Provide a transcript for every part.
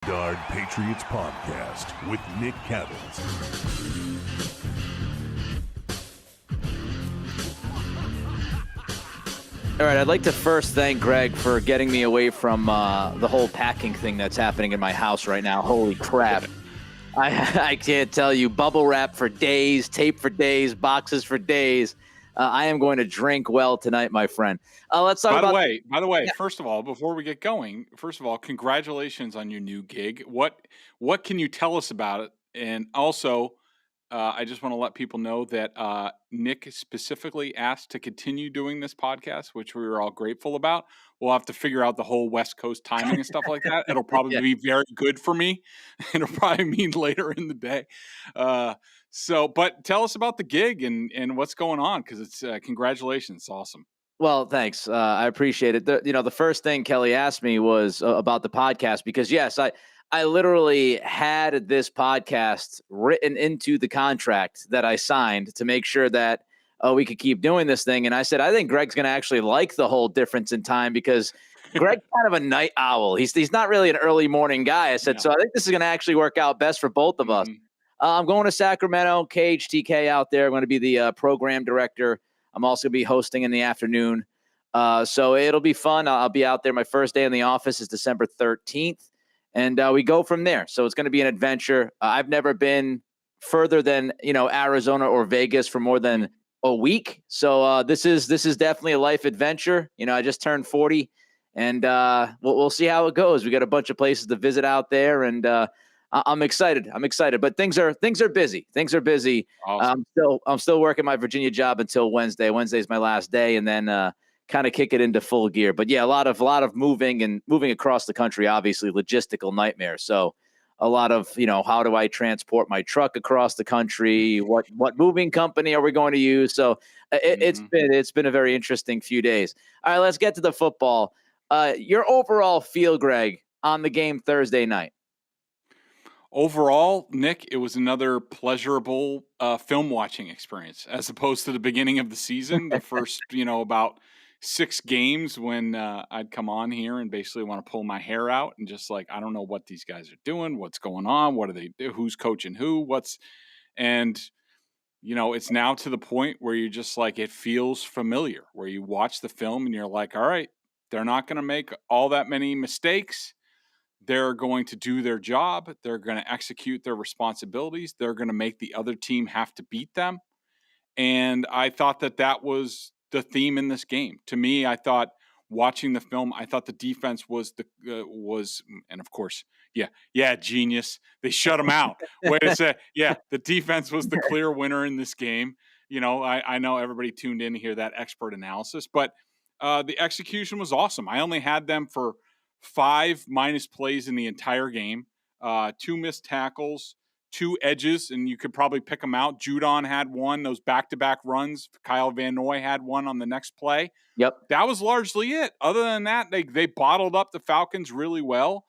Bedard Patriots Podcast with Nick Cavill. All right, I'd like to first thank Greg for getting me away from the whole packing thing that's happening in my house right now. Holy crap. I can't tell you. Bubble wrap for days, tape for days, boxes for days. I am going to drink well tonight, my friend. Let's talk about... By the way, Yeah. first of all, before we get going, congratulations on your new gig. What can you tell us about it? And also, I just want to let people know that Nick specifically asked to continue doing this podcast, which we were all grateful about. We'll have to figure out the whole West Coast timing and stuff like that. It'll probably be very good for me. It'll probably mean later in the day. But tell us about the gig and what's going on, because it's congratulations. It's awesome. Well, thanks. I appreciate it. The first thing Kelly asked me was about the podcast, because yes, I literally had this podcast written into the contract that I signed to make sure that we could keep doing this thing. And I said, I think Greg's going to actually like the whole difference in time, because Greg's kind of a night owl. He's not really an early morning guy. I said, So I think this is going to actually work out best for both of us. I'm going to Sacramento, KHTK out there. I'm going to be the program director. I'm also going to be hosting in the afternoon. So it'll be fun. I'll be out there. My first day in the office is December 13th. And we go from there. So it's going to be an adventure. I've never been further than, Arizona or Vegas for more than a week. So this is definitely a life adventure. I just turned 40, and we'll see how it goes. We got a bunch of places to visit out there, and I'm excited. But things are busy. Awesome. I'm still working my Virginia job until Wednesday. Wednesday's my last day, and then kind of kick it into full gear. But yeah, a lot of moving across the country, obviously logistical nightmare. So a lot of, how do I transport my truck across the country? What moving company are we going to use? So it's been a very interesting few days. All right, let's get to the football. Your overall feel, Greg, on the game Thursday night. Overall, Nick, it was another pleasurable film watching experience as opposed to the beginning of the season. The first, about 6 games when I'd come on here and basically want to pull my hair out and just I don't know what these guys are doing, what's going on, what do they do, who's coaching who, it's now to the point where you're just it feels familiar, where you watch the film and you're like, all right, they're not going to make all that many mistakes. They're going to do their job. They're going to execute their responsibilities. They're going to make the other team have to beat them. And I thought that was the theme in this game. To me, I thought watching the film, I thought the defense was and of course, genius. They shut them out. Way to say, the defense was the clear winner in this game. I know everybody tuned in to hear that expert analysis, but the execution was awesome. I only had them for 5 minus plays in the entire game, 2 missed tackles, 2 edges, and you could probably pick them out. Judon had one, those back-to-back runs. Kyle Van Noy had one on the next play. Yep. That was largely it. Other than that, they bottled up the Falcons really well.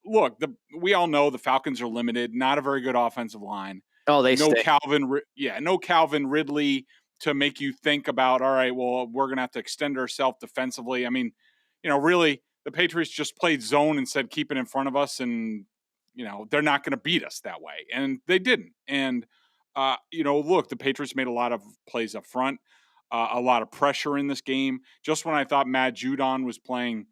Look, we all know the Falcons are limited, not a very good offensive line. Oh, they no stink. No Calvin Ridley to make you think about, all right, well, we're going to have to extend ourselves defensively. I mean, really, the Patriots just played zone and said, keep it in front of us. And, they're not going to beat us that way. And they didn't. And, look, the Patriots made a lot of plays up front, a lot of pressure in this game. Just when I thought Matt Judon was playing,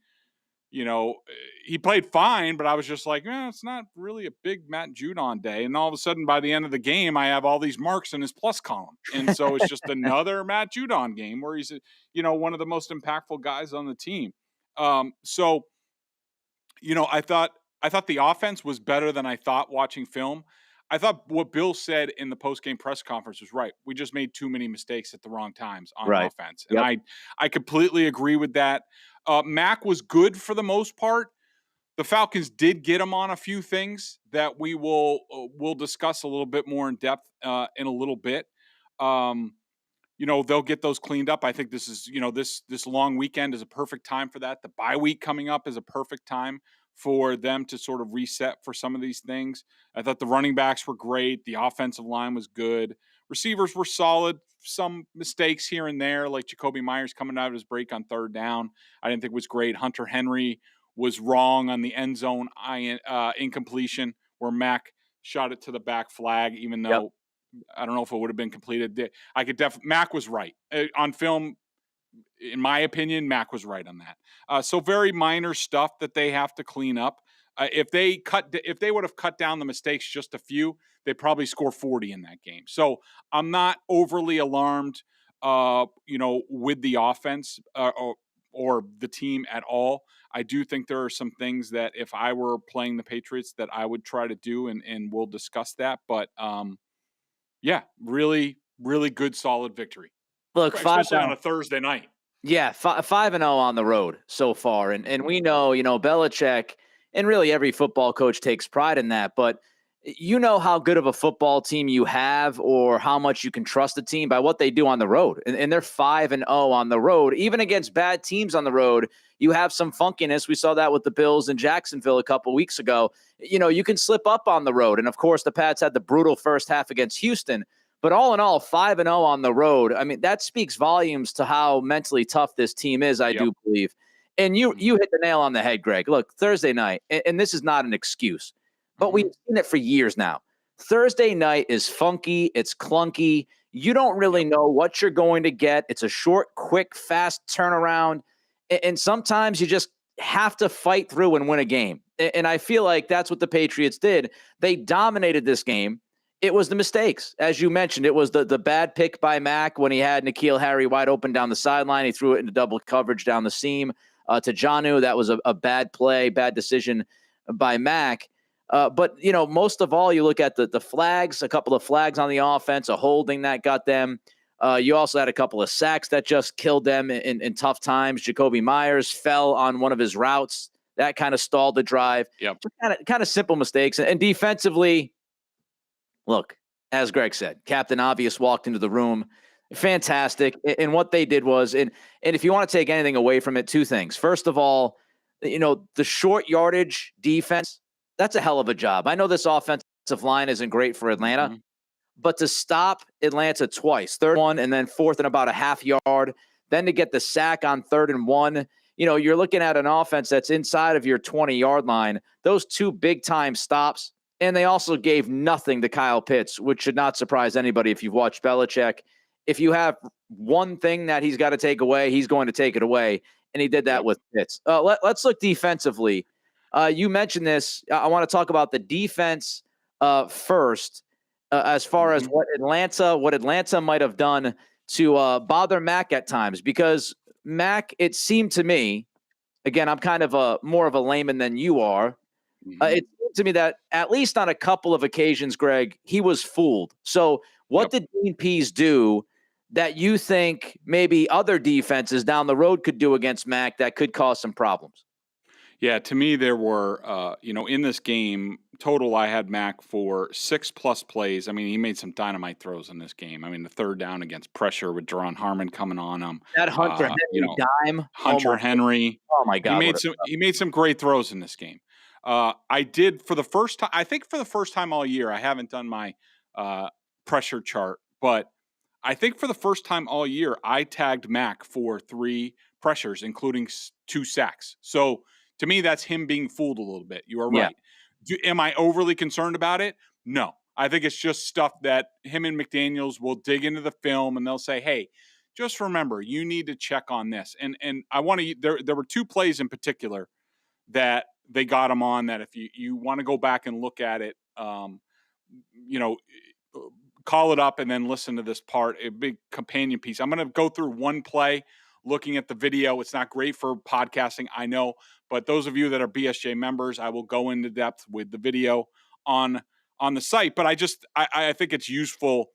he played fine, but I was just like, it's not really a big Matt Judon day. And all of a sudden, by the end of the game, I have all these marks in his plus column. And so it's just another Matt Judon game where he's, one of the most impactful guys on the team. I thought the offense was better than I thought watching film. I thought what Bill said in the post-game press conference was right. We just made too many mistakes at the wrong times on offense. And I completely agree with that. Mac was good for the most part. The Falcons did get him on a few things that we'll discuss a little bit more in depth in a little bit. They'll get those cleaned up. I think this is, this long weekend is a perfect time for that. The bye week coming up is a perfect time for them to sort of reset for some of these things. I thought the running backs were great. The offensive line was good. Receivers were solid. Some mistakes here and there, like Jacoby Myers coming out of his break on 3rd down, I didn't think was great. Hunter Henry was wrong on the end zone incompletion where Mac shot it to the back flag, even though I don't know if it would have been completed. Mac was right. On film, in my opinion, Mac was right on that. So very minor stuff that they have to clean up. If they would have cut down the mistakes just a few, they'd probably score 40 in that game. So I'm not overly alarmed, with the offense or the team at all. I do think there are some things that if I were playing the Patriots that I would try to do, and we'll discuss that. But really, really good, solid victory. Look, especially on a Thursday night. Yeah, 5-0 on the road so far. And we know, Belichick and really every football coach takes pride in that. But you know how good of a football team you have or how much you can trust the team by what they do on the road. And they're 5-0 on the road. Even against bad teams on the road, you have some funkiness. We saw that with the Bills in Jacksonville a couple weeks ago. You can slip up on the road. And, of course, the Pats had the brutal first half against Houston. But all in all, 5-0 on the road, I mean, that speaks volumes to how mentally tough this team is, I do believe. And you hit the nail on the head, Greg. Look, Thursday night, and this is not an excuse, but we've seen it for years now. Thursday night is funky. It's clunky. You don't really know what you're going to get. It's a short, quick, fast turnaround. And sometimes you just have to fight through and win a game. And I feel like that's what the Patriots did. They dominated this game. It was the mistakes. As you mentioned, it was the bad pick by Mac when he had N'Keal Harry wide open down the sideline. He threw it into double coverage down the seam to Judon. That was a bad play, bad decision by Mac. But, most of all, you look at the flags, a couple of flags on the offense, a holding that got them. You also had a couple of sacks that just killed them in tough times. Jacoby Myers fell on one of his routes. That kind of stalled the drive. Yep. Kind of simple mistakes. And defensively, look, as Greg said, Captain Obvious walked into the room. Fantastic. And what they did was, and if you want to take anything away from it, two things. First of all, the short yardage defense, that's a hell of a job. I know this offensive line isn't great for Atlanta, but to stop Atlanta twice, third one and then fourth and about a half yard, then to get the sack on 3rd and 1, you're looking at an offense that's inside of your 20-yard line. Those two big-time stops. And they also gave nothing to Kyle Pitts, which should not surprise anybody if you've watched Belichick. If you have one thing that he's got to take away, he's going to take it away. And he did that with Pitts. Let's look defensively. You mentioned this. I want to talk about the defense first, as far as what Atlanta might have done to bother Mac at times. Because Mac, it seemed to me, again, I'm kind of more of a layman than you are. It seemed to me that at least on a couple of occasions, Greg, he was fooled. So what did Dean Pease do that you think maybe other defenses down the road could do against Mac that could cause some problems? Yeah, to me, there were, in this game, total, I had Mac for 6+ plays. I mean, he made some dynamite throws in this game. I mean, the third down against pressure with Judon Harmon coming on him. That Hunter Henry dime. Hunter Henry. Oh, my God. He made some great throws in this game. I did for the first time. I think for the first time all year, I haven't done my pressure chart, but I think for the first time all year, I tagged Mac for 3 pressures, including 2 sacks. So to me, that's him being fooled a little bit. You are right. Am I overly concerned about it? No. I think it's just stuff that him and McDaniels will dig into the film and they'll say, hey, just remember, you need to check on this. And I want to, there were 2 plays in particular that they got him on that if you want to go back and look at it, call it up and then listen to this part, a big companion piece. I'm going to go through one play looking at the video. It's not great for podcasting, I know, but those of you that are BSJ members, I will go into depth with the video on the site. But I think it's useful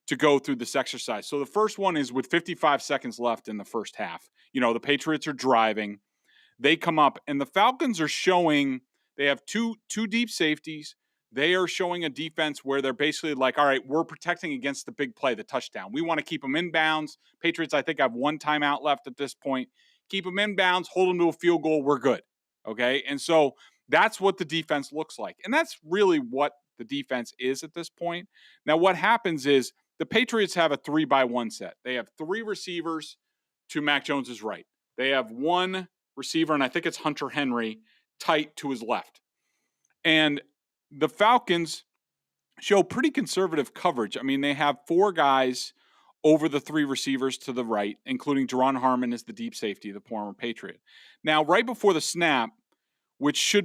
to go through this exercise. So the first one is with 55 seconds left in the first half. The Patriots are driving. They come up, and the Falcons are showing they have two deep safeties. They are showing a defense where they're basically like, all right, we're protecting against the big play, the touchdown. We want to keep them inbounds. Patriots, I think, have 1 timeout left at this point. Keep them inbounds, hold them to a field goal. We're good. Okay. And so that's what the defense looks like. And that's really what the defense is at this point. Now, what happens is the Patriots have a 3-by-1 set. They have 3 receivers to Mac Jones's right. They have 1 receiver, and I think it's Hunter Henry, tight to his left. And the Falcons show pretty conservative coverage. I mean, they have 4 guys over the 3 receivers to the right, including Judon Harmon as the deep safety, the former Patriot. Now, right before the snap, which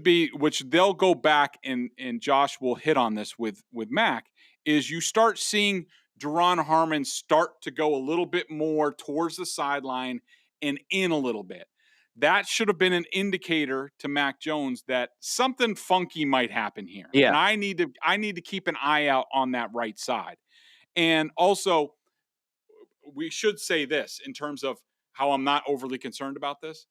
they'll go back and Josh will hit on this with Mac, is you start seeing Judon Harmon start to go a little bit more towards the sideline and in a little bit. That should have been an indicator to Mac Jones that something funky might happen here. Yeah. And I need to keep an eye out on that right side. And also, we should say this in terms of how I'm not overly concerned about this.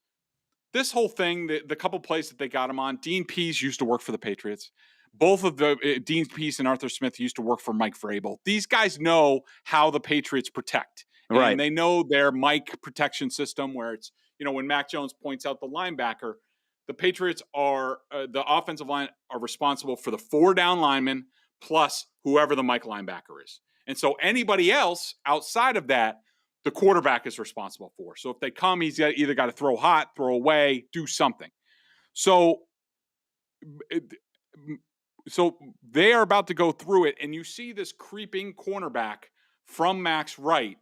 This whole thing, the couple plays that they got him on, Dean Pease used to work for the Patriots. Both of the Dean Pease and Arthur Smith used to work for Mike Vrabel. These guys know how the Patriots protect. Right. And they know their Mike protection system where it's, when Mac Jones points out the linebacker, the Patriots are, the offensive line are responsible for the 4 down linemen plus whoever the Mike linebacker is. And so anybody else outside of that, the quarterback is responsible for. So if they come, he's either got to throw hot, throw away, do something. So they are about to go through it, and you see this creeping cornerback from Mac's right,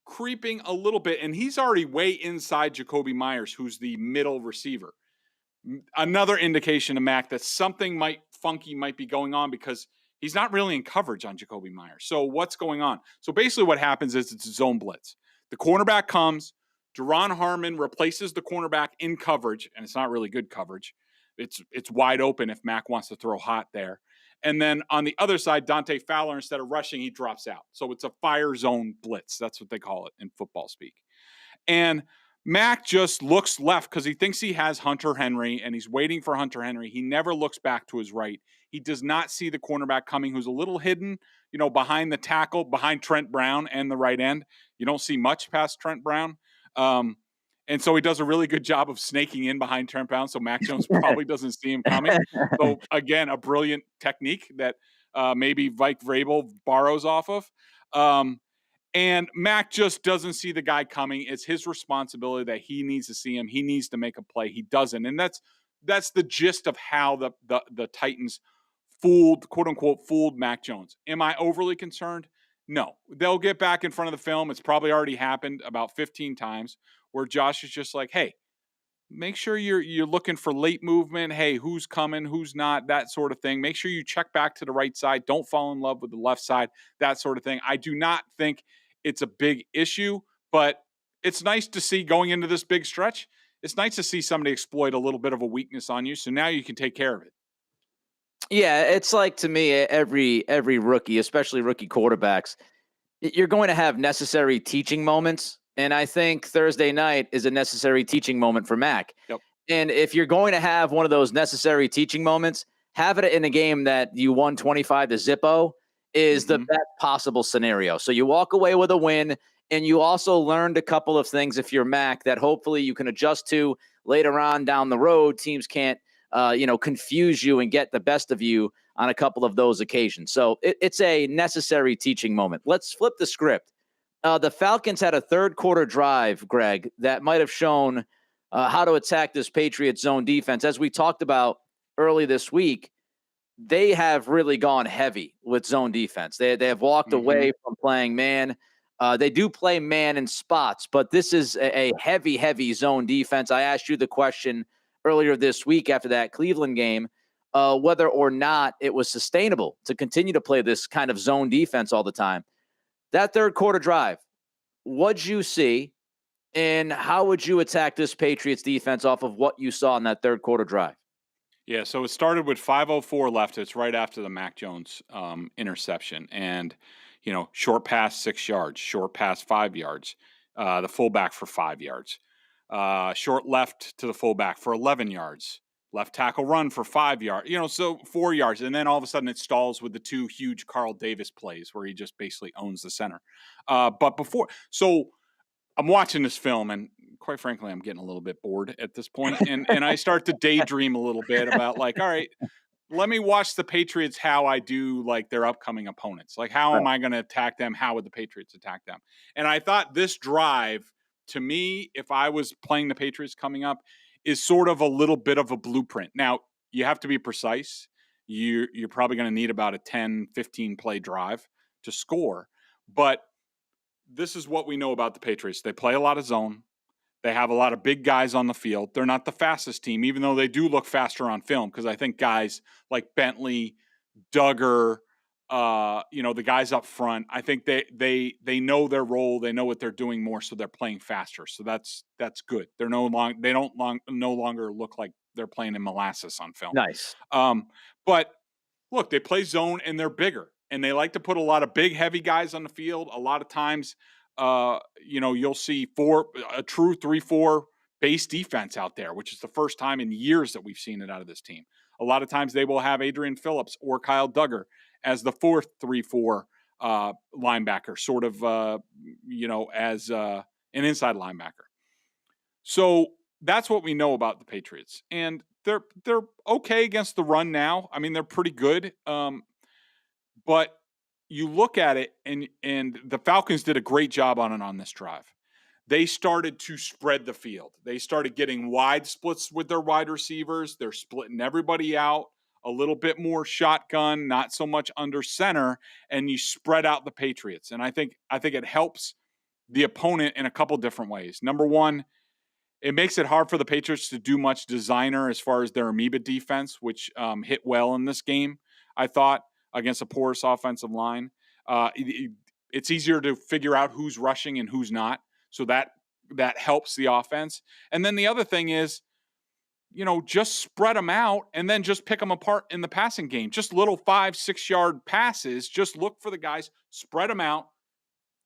creeping a little bit, and he's already way inside Jakobi Meyers, who's the middle receiver. Another indication to Mac that something funky might be going on because he's not really in coverage on Jakobi Meyers. So what's going on? So basically what happens is it's a zone blitz. The cornerback comes, Judon Harmon replaces the cornerback in coverage, and it's not really good coverage. It's wide open if Mac wants to throw hot there. And then on the other side, Dante Fowler, instead of rushing, he drops out. So it's a fire zone blitz. That's what they call it in football speak. And Mac just looks left because he thinks he has Hunter Henry, and he's waiting for Hunter Henry. He never looks back to his right. He does not see the cornerback coming, who's a little hidden, behind the tackle, behind Trent Brown and the right end. You don't see much past Trent Brown. And so he does a really good job of snaking in behind Trent Brown, so Mac Jones probably doesn't see him coming. So, again, a brilliant technique that maybe Mike Vrabel borrows off of. And Mac just doesn't see the guy coming. It's his responsibility that he needs to see him. He needs to make a play. He doesn't. And that's the gist of how the Titans quote unquote, fooled Mac Jones. Am I overly concerned? No. They'll get back in front of the film. It's probably already happened about 15 times where Josh is just like, hey, make sure you're looking for late movement. Hey, who's coming, who's not, that sort of thing. Make sure you check back to the right side. Don't fall in love with the left side, that sort of thing. I do not think it's a big issue, but it's nice to see going into this big stretch. It's nice to see somebody exploit a little bit of a weakness on you, so now you can take care of it. Yeah, it's like, to me, every rookie, especially rookie quarterbacks, you're going to have necessary teaching moments. And I think Thursday night is a necessary teaching moment for Mac. Yep. And if you're going to have one of those necessary teaching moments, have it in a game that you won 25-0 is the best possible scenario. So you walk away with a win, and you also learned a couple of things if you're Mac that hopefully you can adjust to later on down the road. Teams can't confuse you and get the best of you on a couple of those occasions. So it's a necessary teaching moment. Let's flip the script. The Falcons had a third quarter drive, Greg, that might have shown how to attack this Patriots zone defense. As we talked about early this week, they have really gone heavy with zone defense. They have walked away from playing man. They do play man in spots, but this is a heavy zone defense. I asked you the question earlier this week after that Cleveland game, whether or not it was sustainable to continue to play this kind of zone defense all the time. That third quarter drive, what'd you see, and how would you attack this Patriots defense off of what you saw in that third quarter drive? Yeah, so it started with 5:04 left. It's right after the Mac Jones interception. And, short pass 6 yards, short pass 5 yards, the fullback for 5 yards, short left to the fullback for 11 yards, left tackle run for 5 yards, so 4 yards. And then all of a sudden it stalls with the 2 huge Carl Davis plays where he just basically owns the center. So I'm watching this film, and quite frankly, I'm getting a little bit bored at this point. And I start to daydream a little bit about all right, let me watch the Patriots, how I do their upcoming opponents. How am I going to attack them? How would the Patriots attack them? And I thought this drive, to me, if I was playing the Patriots coming up, is sort of a little bit of a blueprint. Now, you have to be precise. You're probably going to need about a 10, 15 play drive to score. But this is what we know about the Patriots. They play a lot of zone. They have a lot of big guys on the field. They're not the fastest team, even though they do look faster on film, because I think guys like Bentley, Duggar, the guys up front, I think they know their role. They know what they're doing more, so they're playing faster. So that's good. They no longer look like they're playing in molasses on film. Nice. But look, they play zone and they're bigger, and they like to put a lot of big, heavy guys on the field. A lot of times, you'll see a true 3-4 base defense out there, which is the first time in years that we've seen it out of this team. A lot of times they will have Adrian Phillips or Kyle Duggar as the fourth 3-4 linebacker, sort of, as an inside linebacker. So that's what we know about the Patriots. And they're okay against the run now. I mean, they're pretty good. But you look at it, and the Falcons did a great job on this drive. They started to spread the field. They started getting wide splits with their wide receivers. They're splitting everybody out a little bit more shotgun, not so much under center, and you spread out the Patriots. And I think it helps the opponent in a couple different ways. Number one, it makes it hard for the Patriots to do much designer as far as their amoeba defense, which hit well in this game, I thought, against a porous offensive line. It's easier to figure out who's rushing and who's not. So that helps the offense. And then the other thing is, just spread them out and then just pick them apart in the passing game. Just little 5-6 yard passes. Just look for the guys, spread them out,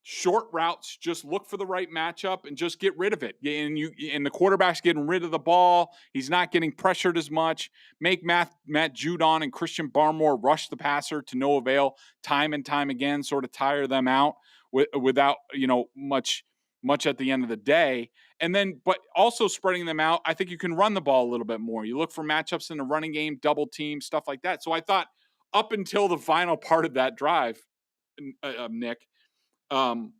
short routes. Just look for the right matchup and just get rid of it. And the quarterback's getting rid of the ball. He's not getting pressured as much. Make Matt Judon and Christian Barmore rush the passer to no avail time and time again. Sort of tire them out without much at the end of the day. And then, but also spreading them out, I think you can run the ball a little bit more. You look for matchups in the running game, double team, stuff like that. So I thought up until the final part of that drive, Nick, the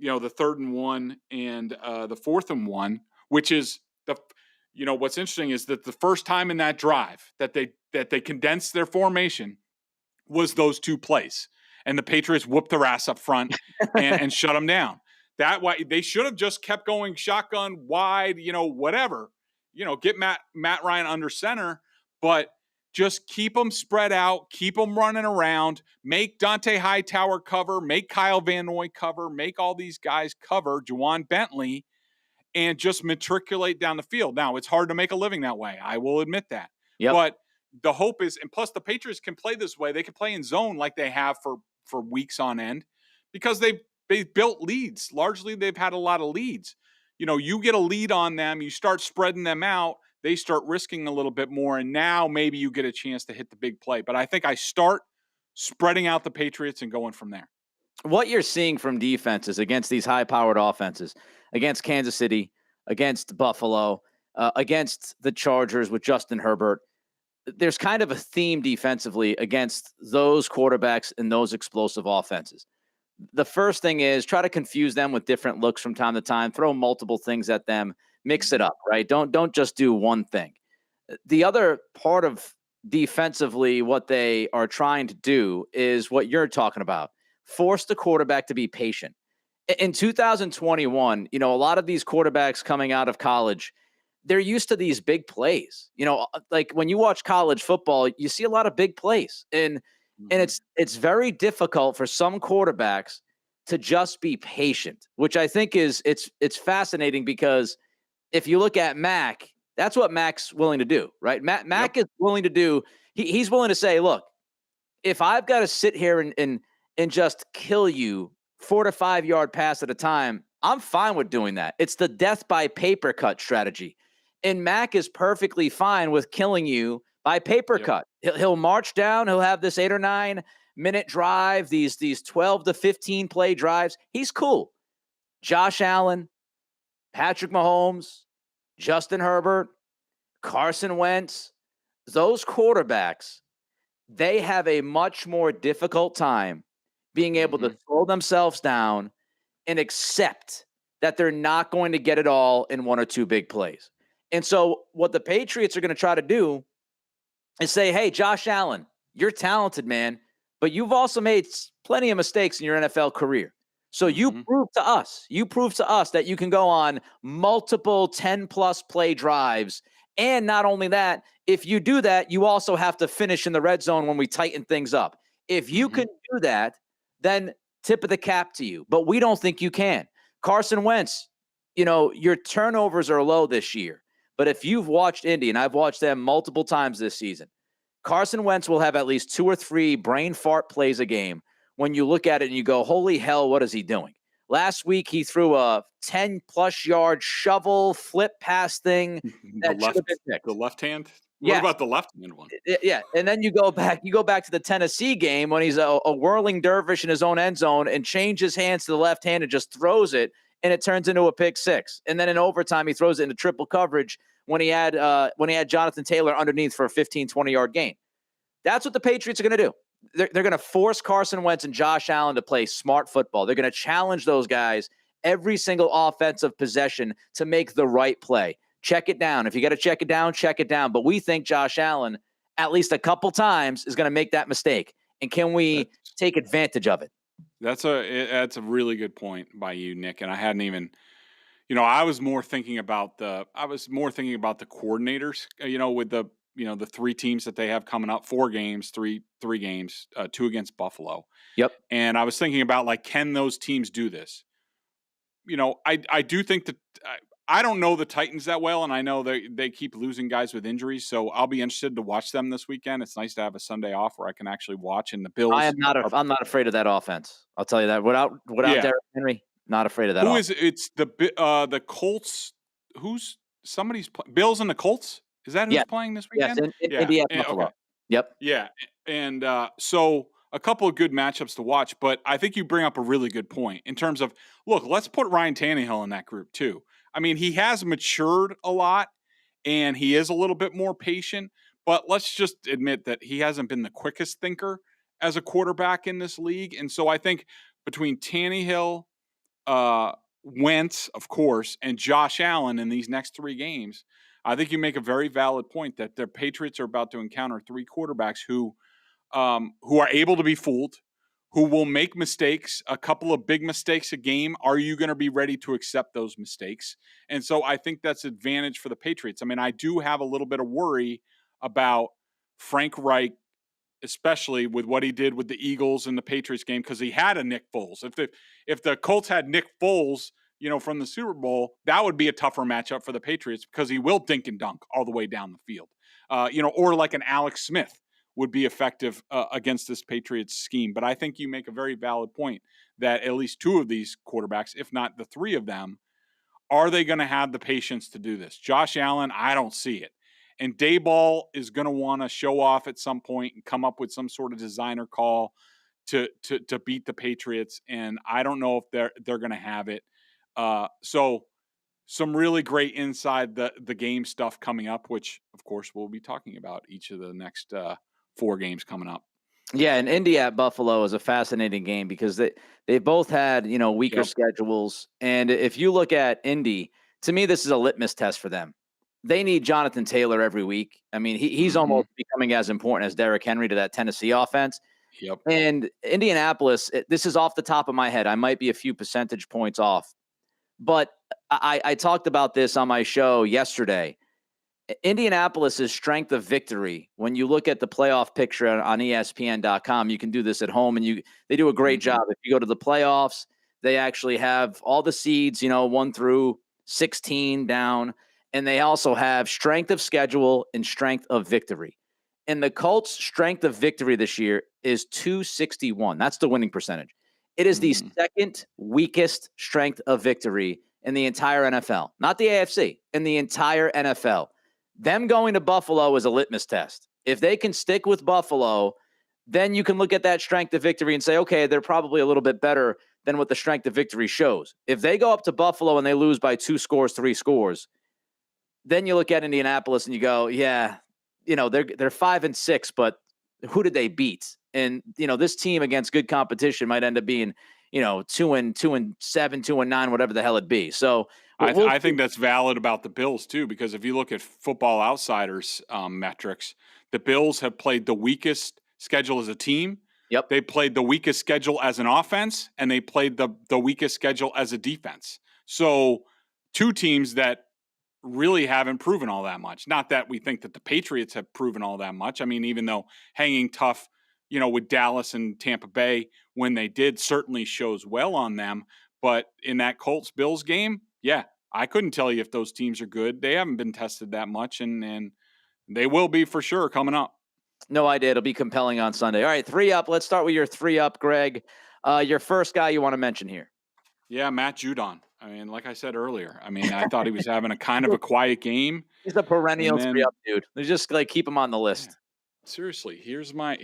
3rd and 1 and the 4th and 1, which is what's interesting is that the first time in that drive that they condensed their formation was those two plays, and the Patriots whooped their ass up front and shut them down. That way, they should have just kept going shotgun wide, whatever, get Matt Ryan under center, but just keep them spread out, keep them running around, make Dante Hightower cover, make Kyle Van Noy cover, make all these guys cover, Juwan Bentley, and just matriculate down the field. Now, it's hard to make a living that way. I will admit that. Yep. But the hope is, and plus the Patriots can play this way. They can play in zone like they have for weeks on end because they've built leads. Largely, they've had a lot of leads. You get a lead on them, you start spreading them out, they start risking a little bit more, and now maybe you get a chance to hit the big play. But I think I start spreading out the Patriots and going from there. What you're seeing from defenses against these high-powered offenses, against Kansas City, against Buffalo, against the Chargers with Justin Herbert, there's kind of a theme defensively against those quarterbacks and those explosive offenses. The first thing is try to confuse them with different looks from time to time, throw multiple things at them, mix it up, right? Don't just do one thing. The other part of defensively what they are trying to do is what you're talking about. Force the quarterback to be patient. In 2021, a lot of these quarterbacks coming out of college, they're used to these big plays. Like when you watch college football, you see a lot of big plays. And it's very difficult for some quarterbacks to just be patient, which I think it's fascinating because if you look at Mac, that's what Mac's willing to do, right? Mac is willing to do. He's willing to say, look, if I've got to sit here and just kill you 4 to 5 yard pass at a time, I'm fine with doing that. It's the death by paper cut strategy. And Mac is perfectly fine with killing you by paper cut. He'll march down. He'll have this 8 or 9 minute drive, these 12 to 15 play drives. He's cool. Josh Allen, Patrick Mahomes, Justin Herbert, Carson Wentz, those quarterbacks, they have a much more difficult time being able to slow themselves down and accept that they're not going to get it all in 1 or 2 big plays. And so what the Patriots are going to try to do is say, hey, Josh Allen, you're talented, man, but you've also made plenty of mistakes in your NFL career. So you prove to us that you can go on multiple 10-plus play drives. And not only that, if you do that, you also have to finish in the red zone when we tighten things up. If you can do that, then tip of the cap to you. But we don't think you can. Carson Wentz, your turnovers are low this year. But if you've watched Indy, and I've watched them multiple times this season, Carson Wentz will have at least 2 or 3 brain fart plays a game when you look at it and you go, holy hell, what is he doing? Last week, he threw a 10-plus yard shovel flip pass thing that should have been picked. The left hand? What about the left hand one? Yeah, and then you go back to the Tennessee game when he's a whirling dervish in his own end zone and changes hands to the left hand and just throws it, and it turns into a pick six. And then in overtime, he throws it into triple coverage when he had Jonathan Taylor underneath for a 15, 20-yard gain. That's what the Patriots are going to do. They're going to force Carson Wentz and Josh Allen to play smart football. They're going to challenge those guys every single offensive possession to make the right play. Check it down. If you got to check it down, check it down. But we think Josh Allen, at least a couple times, is going to make that mistake. And can we take advantage of it? That's a really good point by you, Nick. And I hadn't even, I was more thinking about the coordinators, with the 3 teams that they have coming up, 4 games, three games, 2 against Buffalo. Yep. And I was thinking about, can those teams do this? I do think that I don't know the Titans that well, and I know they keep losing guys with injuries, so I'll be interested to watch them this weekend. It's nice to have a Sunday off where I can actually watch. And the Bills, I'm not afraid of that offense. I'll tell you that. Without Derrick Henry, not afraid of that. It's the Colts. Bills and the Colts? Is that who's playing this weekend? Yes, Indiana, Buffalo. Okay. Yep. Yeah, and so a couple of good matchups to watch, but I think you bring up a really good point in terms of, look, let's put Ryan Tannehill in that group too. I mean, he has matured a lot, and he is a little bit more patient, but let's just admit that he hasn't been the quickest thinker as a quarterback in this league. And so I think between Tannehill, Wentz, of course, and Josh Allen in these next 3 games, I think you make a very valid point that the Patriots are about to encounter 3 quarterbacks who are able to be fooled, who will make mistakes, a couple of big mistakes a game. Are you going to be ready to accept those mistakes? And so I think that's advantage for the Patriots. I mean, I do have a little bit of worry about Frank Reich, especially with what he did with the Eagles in the Patriots game, because he had a Nick Foles. If the Colts had Nick Foles, from the Super Bowl, that would be a tougher matchup for the Patriots because he will dink and dunk all the way down the field. Or like an Alex Smith would be effective against this Patriots scheme. But I think you make a very valid point that at least 2 of these quarterbacks, if not the 3 of them, are they going to have the patience to do this? Josh Allen, I don't see it. And Daboll is going to want to show off at some point and come up with some sort of designer call to beat the Patriots. And I don't know if they're going to have it. So some really great inside the game stuff coming up, which of course we'll be talking about each of the next 4 games coming up. Yeah, and Indy at Buffalo is a fascinating game because they both had, weaker schedules. And if you look at Indy, to me, this is a litmus test for them. They need Jonathan Taylor every week. I mean, he's almost becoming as important as Derrick Henry to that Tennessee offense. Yep. And Indianapolis, this is off the top of my head. I might be a few percentage points off. But I talked about this on my show yesterday. Indianapolis's strength of victory, when you look at the playoff picture on ESPN.com, you can do this at home, and they do a great job. If you go to the playoffs, they actually have all the seeds, 1 through 16 down, and they also have strength of schedule and strength of victory. And the Colts' strength of victory this year is 261. That's the winning percentage. It is the second weakest strength of victory in the entire NFL, not the AFC, in the entire NFL. Them going to Buffalo is a litmus test. If they can stick with Buffalo, then you can look at that strength of victory and say, okay, they're probably a little bit better than what the strength of victory shows. If they go up to Buffalo and they lose by 2 scores, 3 scores, then you look at Indianapolis and you go, yeah, they're 5-6, but who did they beat? And, this team against good competition might end up being, 2-7, 2-9, whatever the hell it be. So I think that's valid about the Bills too, because if you look at Football Outsiders metrics, the Bills have played the weakest schedule as a team. Yep. They played the weakest schedule as an offense, and they played the weakest schedule as a defense. So two teams that really haven't proven all that much. Not that we think that the Patriots have proven all that much. I mean, even though hanging tough, with Dallas and Tampa Bay when they did certainly shows well on them. But in that Colts-Bills game, yeah, I couldn't tell you if those teams are good. They haven't been tested that much, and they will be for sure coming up. No idea. It'll be compelling on Sunday. All right, 3 up. Let's start with your 3 up, Greg. Your first guy you want to mention here. Yeah, Matt Judon. I mean, like I said earlier, I thought he was having a kind of a quiet game. He's a perennial 3 up dude. They just keep him on the list. Yeah. Seriously, here's my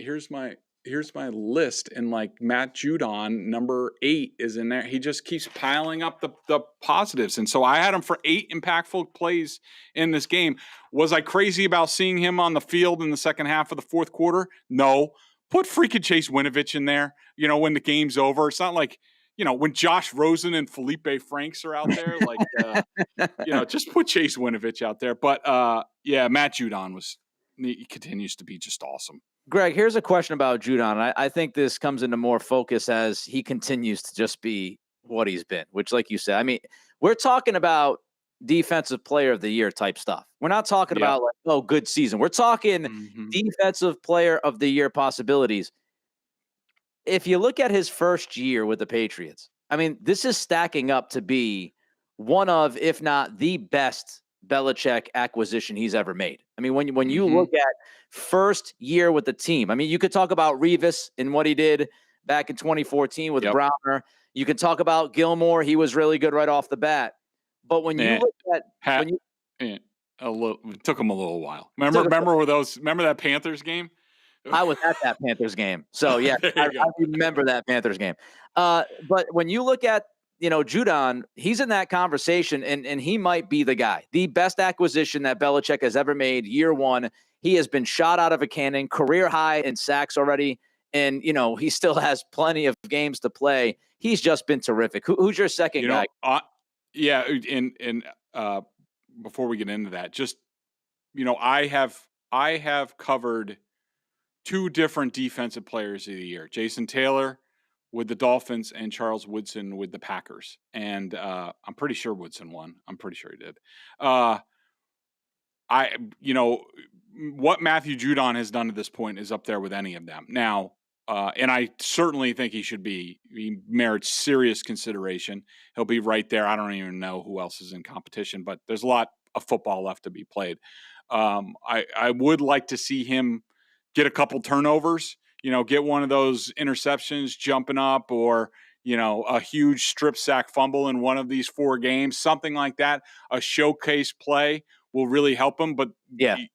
list, and Matt Judon, number 8 is in there. He just keeps piling up the positives, and so I had him for 8 impactful plays in this game. Was I crazy about seeing him on the field in the second half of the fourth quarter? No. Put freaking Chase Winovich in there. When the game's over, it's not like when Josh Rosen and Felipe Franks are out there. Just put Chase Winovich out there. But Matt Judon he continues to be just awesome. Greg, here's a question about Judon. I think this comes into more focus as he continues to just be what he's been, which, like you said, we're talking about defensive player of the year type stuff. We're not talking about good season. We're talking defensive player of the year possibilities. If you look at his first year with the Patriots, this is stacking up to be one of, if not the best Belichick acquisition he's ever made. When you look at first year with the team, you could talk about Revis and what he did back in 2014 with Browner. You can talk about Gilmore. He was really good right off the bat. But when you look at it took him a little while. Remember that Panthers game? I was at that Panthers game. So yeah, I remember that Panthers game. But when you look at Judon, he's in that conversation, and he might be the guy. The best acquisition that Belichick has ever made, year one. He has been shot out of a cannon, career high in sacks already, and, he still has plenty of games to play. He's just been terrific. Who's your second guy? Before we get into that, just, I have covered 2 different defensive players of the year, Jason Taylor with the Dolphins and Charles Woodson with the Packers. And I'm pretty sure Woodson won. I'm pretty sure he did. What Matthew Judon has done to this point is up there with any of them. Now, and I certainly think he merits serious consideration. He'll be right there. I don't even know who else is in competition, but there's a lot of football left to be played. I would like to see him get a couple turnovers, get one of those interceptions jumping up, or, a huge strip sack fumble in one of these 4 games, something like that. A showcase play will really help him. But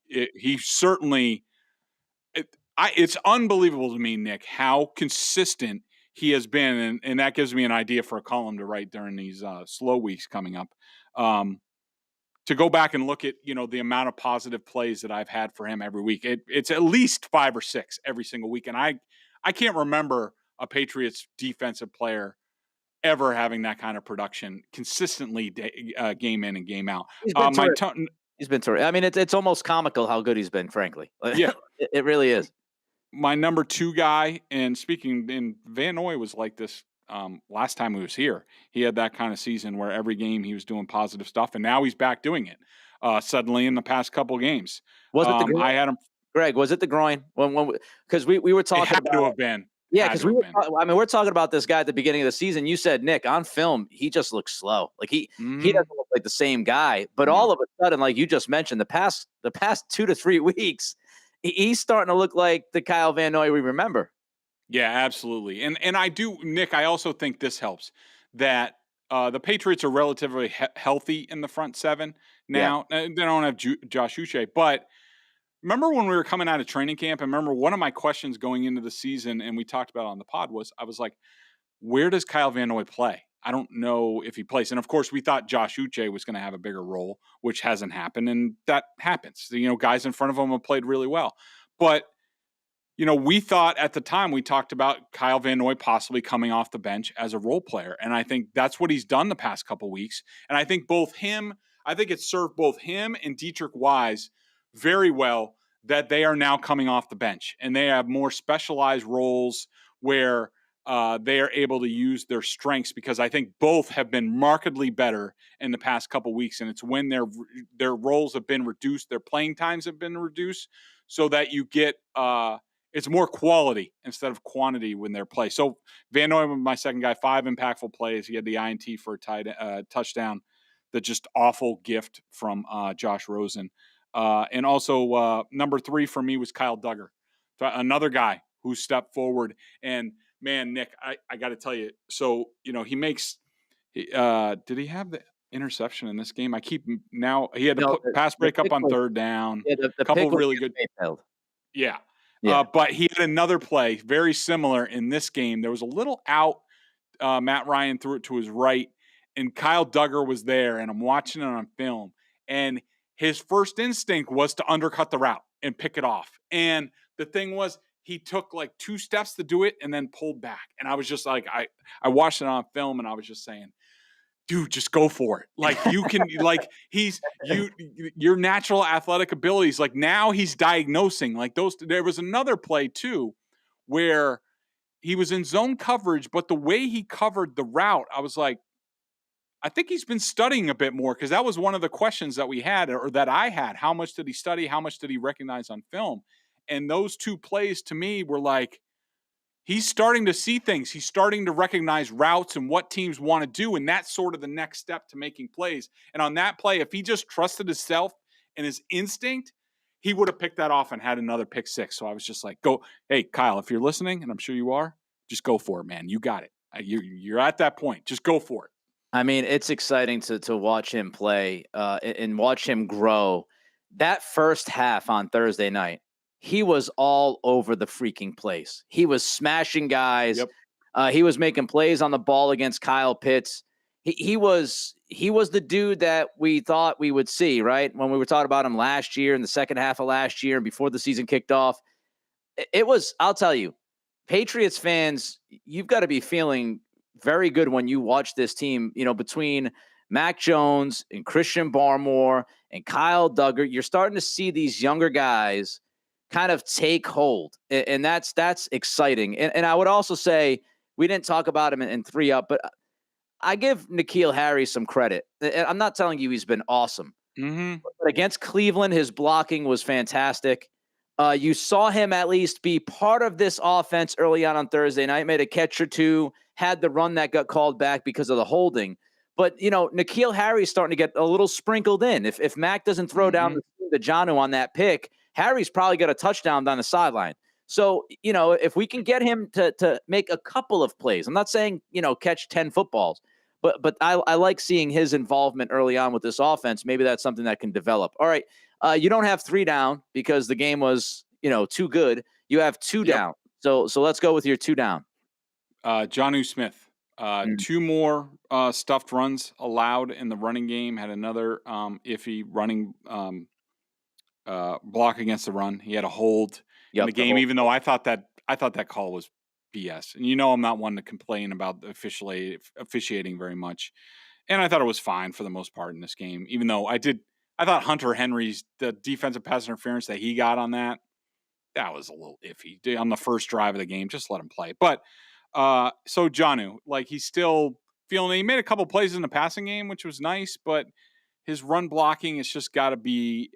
he certainly, it's unbelievable to me, Nick, how consistent he has been. And that gives me an idea for a column to write during these slow weeks coming up. To go back and look at, the amount of positive plays that I've had for him every week. It's at least 5 or 6 every single week. And I can't remember a Patriots defensive player ever having that kind of production consistently game in and game out. He's been terrific. It's almost comical how good he's been, frankly. Yeah. It really is. My number 2 guy, and Van Noy was like this last time he was here. He had that kind of season where every game he was doing positive stuff, and now he's back doing it suddenly in the past couple games. Was it the groin? I had him. Greg, was it the groin? Because we were talking about. It had to have been. Yeah, because we're talking about this guy at the beginning of the season. You said, Nick, on film, he just looks slow. He doesn't look like the same guy. But all of a sudden, like you just mentioned, the past 2 to 3 weeks, he's starting to look like the Kyle Van Noy we remember. Yeah, absolutely. And I do, Nick, I also think this helps that the Patriots are relatively healthy in the front 7 now. Yeah. They don't have Josh Uche, but remember when we were coming out of training camp, and remember one of my questions going into the season, and we talked about it on the pod, was I was like, where does Kyle Van Noy play? I don't know if he plays. And of course, we thought Josh Uche was going to have a bigger role, which hasn't happened. And that happens. Guys in front of him have played really well. But, we thought at the time, we talked about Kyle Van Noy possibly coming off the bench as a role player. And I think that's what he's done the past couple of weeks. And I think it served both him and Dietrich Wise very well that they are now coming off the bench and they have more specialized roles where they are able to use their strengths, because I think both have been markedly better in the past couple of weeks. And it's when their roles have been reduced, their playing times have been reduced, so that you get it's more quality instead of quantity when they're play. So Van Noy was my second guy, 5 impactful plays. He had the INT for a touchdown, the just awful gift from Josh Rosen. And also number 3 for me was Kyle Duggar, another guy who stepped forward. And man, Nick, I got to tell you, so, he makes, did he have the interception in this game? He had to put pass break up on third down. Yeah, the couple pick really good. Yeah. But he had another play very similar in this game. There was a little out. Matt Ryan threw it to his right, and Kyle Duggar was there, and I'm watching it on film. And his first instinct was to undercut the route and pick it off. And the thing was, he took like 2 steps to do it and then pulled back. And I was just like, I watched it on film, and I was just saying, dude, just go for it. Like, you can, like, your natural athletic abilities, like, now he's diagnosing like those. There was another play too where he was in zone coverage, but the way he covered the route, I was like, I think he's been studying a bit more, because that was one of the questions that we had, or that I had. How much did he study? How much did he recognize on film? And those 2 plays to me were like, he's starting to see things. He's starting to recognize routes and what teams want to do. And that's sort of the next step to making plays. And on that play, if he just trusted himself and his instinct, he would have picked that off and had another pick 6. So I was just like, hey, Kyle, if you're listening, and I'm sure you are, just go for it, man. You got it. You're at that point. Just go for it. I mean, it's exciting to watch him play and watch him grow. That first half on Thursday night, he was all over the freaking place. He was smashing guys. Yep. He was making plays on the ball against Kyle Pitts. He was the dude that we thought we would see, right? When we were talking about him last year, in the second half of last year and before the season kicked off. It was, I'll tell you, Patriots fans, you've got to be feeling very good when you watch this team, between Mac Jones and Christian Barmore and Kyle Duggar. You're starting to see these younger guys kind of take hold, and that's exciting. And I would also say, we didn't talk about him in 3-up, but I give N'Keal Harry some credit. And I'm not telling you he's been awesome. Mm-hmm. But against Cleveland, his blocking was fantastic. You saw him at least be part of this offense early on Thursday night, made a catch or 2, had the run that got called back because of the holding. But, N'Keal Harry's starting to get a little sprinkled in. If Mac doesn't throw down the Judon on that pick, Harry's probably got a touchdown down the sideline. So, if we can get him to make a couple of plays, I'm not saying, catch 10 footballs, but I like seeing his involvement early on with this offense. Maybe that's something that can develop. All right. You don't have 3 down because the game was, too good. You have 2 down. So let's go with your 2 down. Jonnu Smith, 2 more stuffed runs allowed in the running game. Had another iffy running block against the run. He had a hold in the game, even though I thought that call was BS. And I'm not one to complain about the officiating very much. And I thought it was fine for the most part in this game, even though I thought Hunter Henry's, the defensive pass interference that he got on that was a little iffy. On the first drive of the game, just let him play. But so Jonnu, like, he's still feeling it. He made a couple plays in the passing game, which was nice, but his run blocking, it's got to be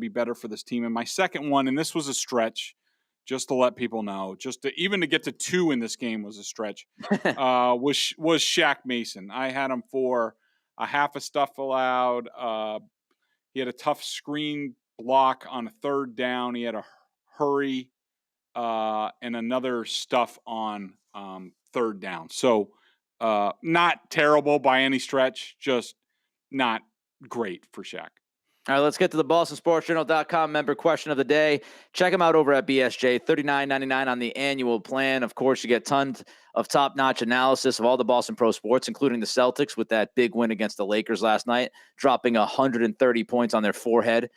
better for this team. And my second one, and this was a stretch, just to let people know, even to get to 2 in this game was a stretch, was Shaq Mason. I had him for a half a stuff allowed. He had a tough screen block on a 3rd down. He had a hurry and another stuff on 3rd down. So not terrible by any stretch, just not great for Shaq. All right, let's get to the BostonSportsJournal.com member question of the day. Check them out over at BSJ, $39.99 on the annual plan. Of course, you get tons of top-notch analysis of all the Boston pro sports, including the Celtics with that big win against the Lakers last night, dropping 130 points on their forehead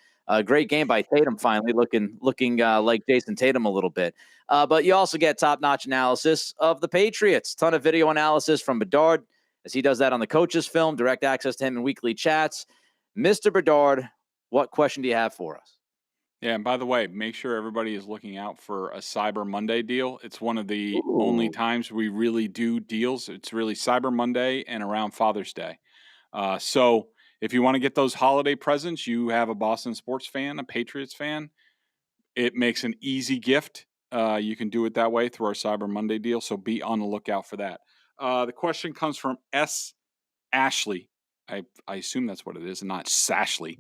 Great game by Tatum, finally looking like Jason Tatum a little bit. But you also get top-notch analysis of the Patriots. Ton of video analysis from Bedard, as he does that on the coach's film, direct access to him in weekly chats. Mr. Bedard, what question do you have for us? Yeah, and by the way, make sure everybody is looking out for a Cyber Monday deal. It's one of the only times we really do deals. It's really Cyber Monday and around Father's Day. So if you want to get those holiday presents, you have a Boston sports fan, a Patriots fan, it makes an easy gift. You can do it that way through our Cyber Monday deal, so be on the lookout for that. The question comes from S. Ashley. I assume that's what it is, and not Sashley.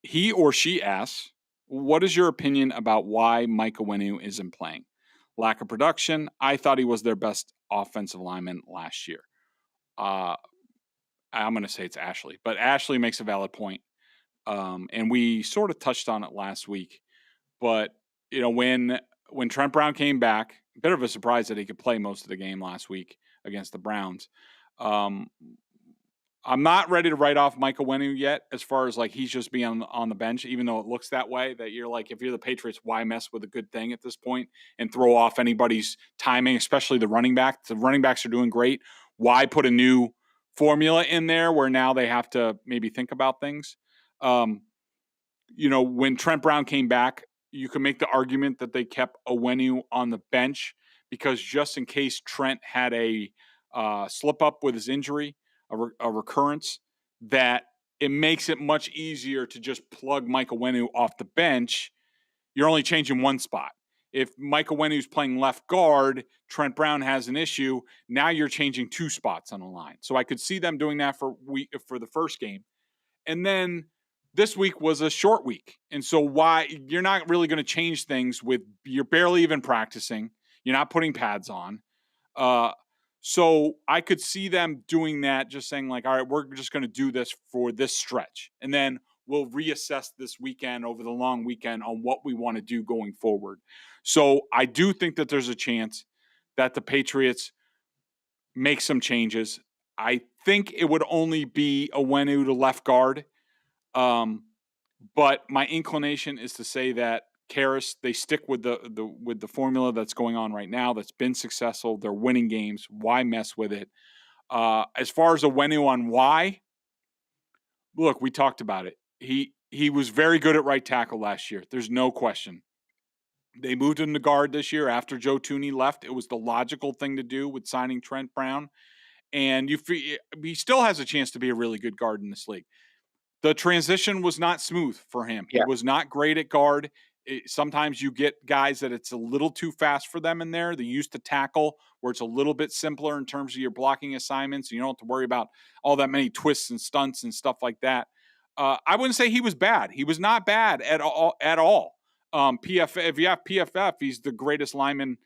He or she asks, what is your opinion about why Mike Onwenu isn't playing? Lack of production. I thought he was their best offensive lineman last year. I'm going to say it's Ashley, but Ashley makes a valid point. And we sort of touched on it last week. But, you know, when Trent Brown came back, a bit of a surprise that he could play most of the game last week against the Browns. I'm not ready to write off Mike Onwenu yet, as far as like he's just being on the bench, even though it looks that way, that you're like, if you're the Patriots, why mess with a good thing at this point and throw off anybody's timing, especially the running back? The running backs are doing great. Why put a new formula in there where now they have to maybe think about things? You know, when Trent Brown came back, you can make the argument that they kept Onwenu on the bench because just in case Trent had a slip up with his injury, a recurrence, that it makes it much easier to just plug Mike Onwenu off the bench. You're only changing one spot. If Mike Onwenu's playing left guard, Trent Brown has an issue, now you're changing two spots on the line. So I could see them doing that for the first game. And then this week was a short week. And so why you're not really going to change things you're barely even practicing. You're not putting pads on. So I could see them doing that, just saying like, all right, we're just going to do this for this stretch. And then we'll reassess this weekend over the long weekend on what we want to do going forward. So I do think that there's a chance that the Patriots make some changes. I think it would only be Onwenu to left guard. But my inclination is to say that Karras, they stick with the formula that's going on right now that's been successful. They're winning games. Why mess with it? As far as Onwenu on why, look, we talked about it. He was very good at right tackle last year. There's no question. They moved him to guard this year after Joe Thuney left. It was the logical thing to do with signing Trent Brown. And he still has a chance to be a really good guard in this league. The transition was not smooth for him. Yeah. He was not great at guard. Sometimes you get guys that it's a little too fast for them in there. They used to tackle where it's a little bit simpler in terms of your blocking assignments. You don't have to worry about all that many twists and stunts and stuff like that. I wouldn't say he was bad. He was not bad at all. PFF, if you have PFF, he's the greatest lineman,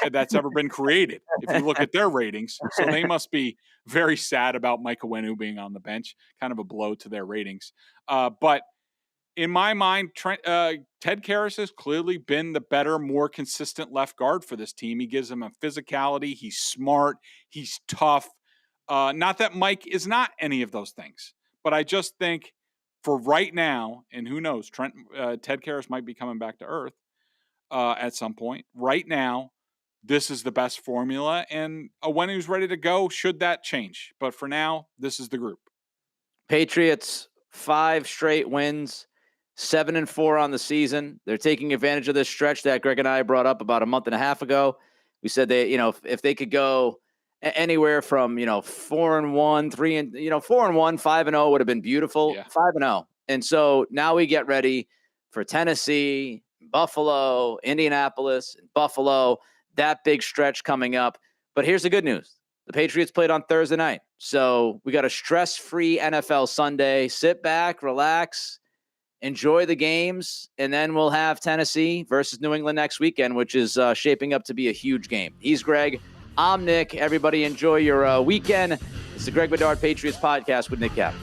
that's ever been created. If you look at their ratings, so they must be very sad about Mike Onwenu being on the bench. Kind of a blow to their ratings. But in my mind, Ted Karras has clearly been the better, more consistent left guard for this team. He gives them a physicality. He's smart. He's tough. Not that Mike is not any of those things, but I just think for right now, and who knows, Ted Karras might be coming back to earth at some point. Right now, this is the best formula, and Onwenu's ready to go should that change. But for now, this is the group. Patriots, 5 straight wins. 7-4 on the season. They're taking advantage of this stretch that Greg and I brought up about a month and a half ago. We said they, if they could go anywhere from, 4-1, 3-4-1, 5-0 would have been beautiful. Yeah. 5-0. And so now we get ready for Tennessee, Buffalo, Indianapolis, and Buffalo, that big stretch coming up. But here's the good news. The Patriots played on Thursday night. So we got a stress-free NFL Sunday. Sit back, relax, enjoy the games, and then we'll have Tennessee versus New England next weekend, which is shaping up to be a huge game. He's Greg. I'm Nick. Everybody enjoy your weekend. It's the Greg Bedard Patriots Podcast with Nick Cap.